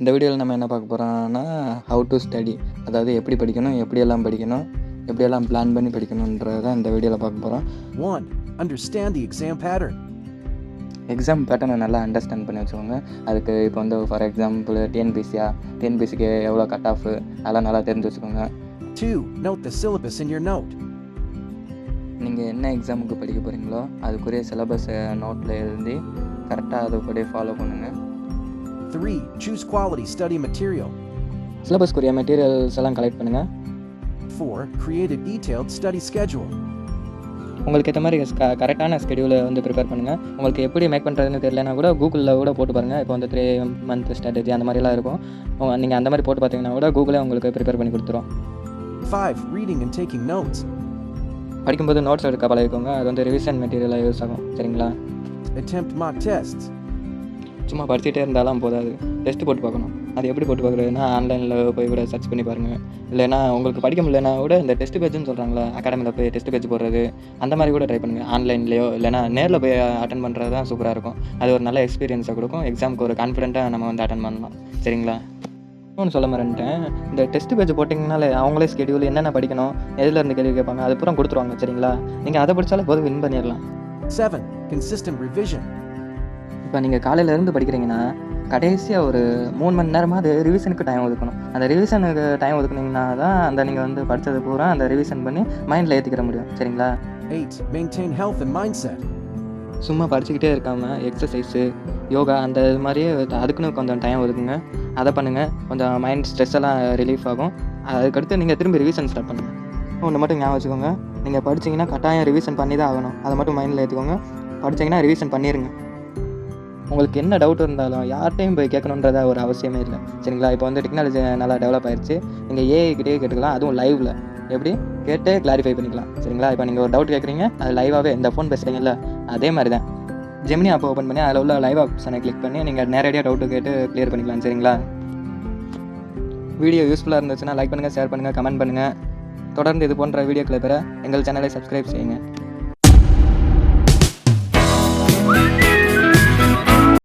இந்த வீடியோவில் நம்ம என்ன பார்க்க போகிறோம்னா ஹவு டு ஸ்டடி, அதாவது எப்படி படிக்கணும், எப்படியெல்லாம் படிக்கணும், எப்படியெல்லாம் பிளான் பண்ணி படிக்கணுன்றதான் இந்த வீடியோவில் பார்க்க போகிறோம். 1. Understand the exam pattern. Exam பேட்டர்னை நல்லா அண்டர்ஸ்டாண்ட் பண்ணி வச்சுக்கோங்க. அதுக்கு இப்போ வந்து ஃபார் எக்ஸாம்பிள் டிஎன்பிசிக்கு எவ்வளோ கட் ஆஃப் அதெல்லாம் நல்லா தெரிஞ்சு வச்சுக்கோங்க. 2. Note the syllabus in your note. நீங்கள் என்ன எக்ஸாமுக்கு படிக்க போகிறீங்களோ அதுக்குரிய சிலபஸை நோட்டில் எழுதி கரெக்டாக அதுபடி ஃபாலோ பண்ணுங்கள். 3. Choose quality study material. சிலபஸ்க்குரிய மெட்டீரியல்ஸ் எல்லாம் கலெக்ட் பண்ணுங்கள். 4. Create a detailed study schedule. உங்களுக்கு ஏற்ற மாதிரி கரெக்டான ஸ்கெடியூலை வந்து ப்ரிப்பேர் பண்ணுங்கள். உங்களுக்கு எப்படி மேக் பண்ணுறதுன்னு தெரியலனா கூட கூகுளில் கூட போட்டு பாருங்கள். இப்போ வந்து 3 month ஸ்ட்ராட்டஜி அந்த மாதிரிலாம் இருக்கும். நீங்கள் அந்த மாதிரி போட்டு பார்த்தீங்கன்னா கூட கூகுளே உங்களுக்கு ப்ரிப்பேர் பண்ணி கொடுத்துரும். 5. Reading and taking notes. படிக்கும்போது நோட்ஸ் எடுக்க பழகிக்கோங்க. அது வந்து ரிவிஷன் மெட்டீரியலாக யூஸ் ஆகும். சரிங்களா? Attempt mock tests. சும்மா படிச்சுட்டே இருந்தாலும் போதாது, டெஸ்ட்டு போட்டு பார்க்கணும். அது எப்படி போட்டு பார்க்குறதுனா ஆன்லைனில் போய் கூட சர்ச் பண்ணி பாருங்கள். இல்லைனா உங்களுக்கு படிக்க முடியலனா கூட இந்த டெஸ்ட் பேஜ்னு சொல்கிறாங்களா, அகாடமியில் போய் டெஸ்ட் பேஜ் போடுறது அந்த மாதிரி கூட ட்ரை பண்ணுங்கள். ஆன்லைன்லேயோ இல்லைனா நேரில் போய் அட்டன் பண்ணுறது தான் சூப்பராக இருக்கும். அது ஒரு நல்ல எக்ஸ்பீரியன்ஸை கொடுக்கும். எக்ஸாமுக்கு ஒரு கான்ஃபிடென்ட்டாக நம்ம வந்து அட்டன் பண்ணலாம். சரிங்களா? இன்னொன்று சொல்ல மறந்துட்டேன். இந்த டெஸ்ட் பேஜ் போட்டிங்கனாலே அவங்களே ஸ்கெடியூல் என்னென்ன படிக்கணும், எதுலேருந்து கேள்வி கேட்பாங்க அது பூரா கொடுத்துருவாங்க. சரிங்களா? நீங்கள் அதை படித்தாலே போதும், வின் பண்ணிடலாம். 7. Consistent revision. இப்போ நீங்கள் காலையிலேருந்து படிக்கிறீங்கன்னா கடைசியாக ஒரு 3 மணி நேரமாவது ரிவிஷனுக்கு டைம் ஒதுக்கணும். அந்த ரிவிஷனுக்கு டைம் ஒதுக்குனீங்கன்னா தான் அந்த நீங்கள் வந்து படித்தது பூரா அந்த ரிவிஷன் பண்ணி மைண்டில் ஏற்றிக்கிற முடியும். சரிங்களா? 8. Maintain health and mindset. சும்மா படிச்சுக்கிட்டே இருக்காமல் எக்ஸசைஸு, யோகா அந்த இது மாதிரியே அதுக்குன்னு கொஞ்சம் டைம் ஒதுக்குங்க. அதை பண்ணுங்கள். கொஞ்சம் மைண்ட் ஸ்ட்ரெஸ் எல்லாம் ரிலீஃப் ஆகும். அதுக்கடுத்து நீங்கள் திரும்பி ரிவிஷன் ஸ்டார்ட் பண்ணுங்கள். ஒன்று மட்டும் ஞாபகம் வச்சுக்கோங்க, நீங்கள் படிச்சிங்கன்னா கட்டாயம் ரிவிஷன் பண்ணி தான் ஆகணும். அதை மட்டும் மைண்டில் ஏற்றுக்கோங்க. படிச்சிங்கன்னா ரிவிஷன் பண்ணிடுங்க. உங்களுக்கு என்ன டவுட் இருந்தாலும் யார்கிட்டையும் போய் கேட்கணுன்றத ஒரு அவசியமே இல்லை. சரிங்களா? இப்போ வந்து டெக்னாலஜி நல்லா டெவலப் ஆயிடுச்சு. நீங்கள் ஏஐக்கிட்டே கேட்டுக்கலாம், அதுவும் லைவில் எப்படி கேட்டே கிளாரிஃபை பண்ணிக்கலாம். சரிங்களா? இப்போ நீங்கள் ஒரு டவுட் கேட்குறீங்க, அது லைவாகவே இந்த ஃபோன் பேசுகிறீங்கல்ல அதே மாதிரி தான். ஜெமினி ஆப் ஓப்பன் பண்ணி அதில் உள்ள லைவ் ஆப்ஷனை கிளிக் பண்ணி நீங்கள் நேரடியாக டவுட்டு கேட்டு கிளியர் பண்ணிக்கலாம். சரிங்களா? வீடியோ யூஸ்ஃபுல்லாக இருந்துச்சுன்னா லைக் பண்ணுங்கள், ஷேர் பண்ணுங்கள், கமெண்ட் பண்ணுங்கள். தொடர்ந்து இது போன்ற வீடியோக்களை பெற எங்கள் சேனலை சப்ஸ்கிரைப் செய்யுங்க.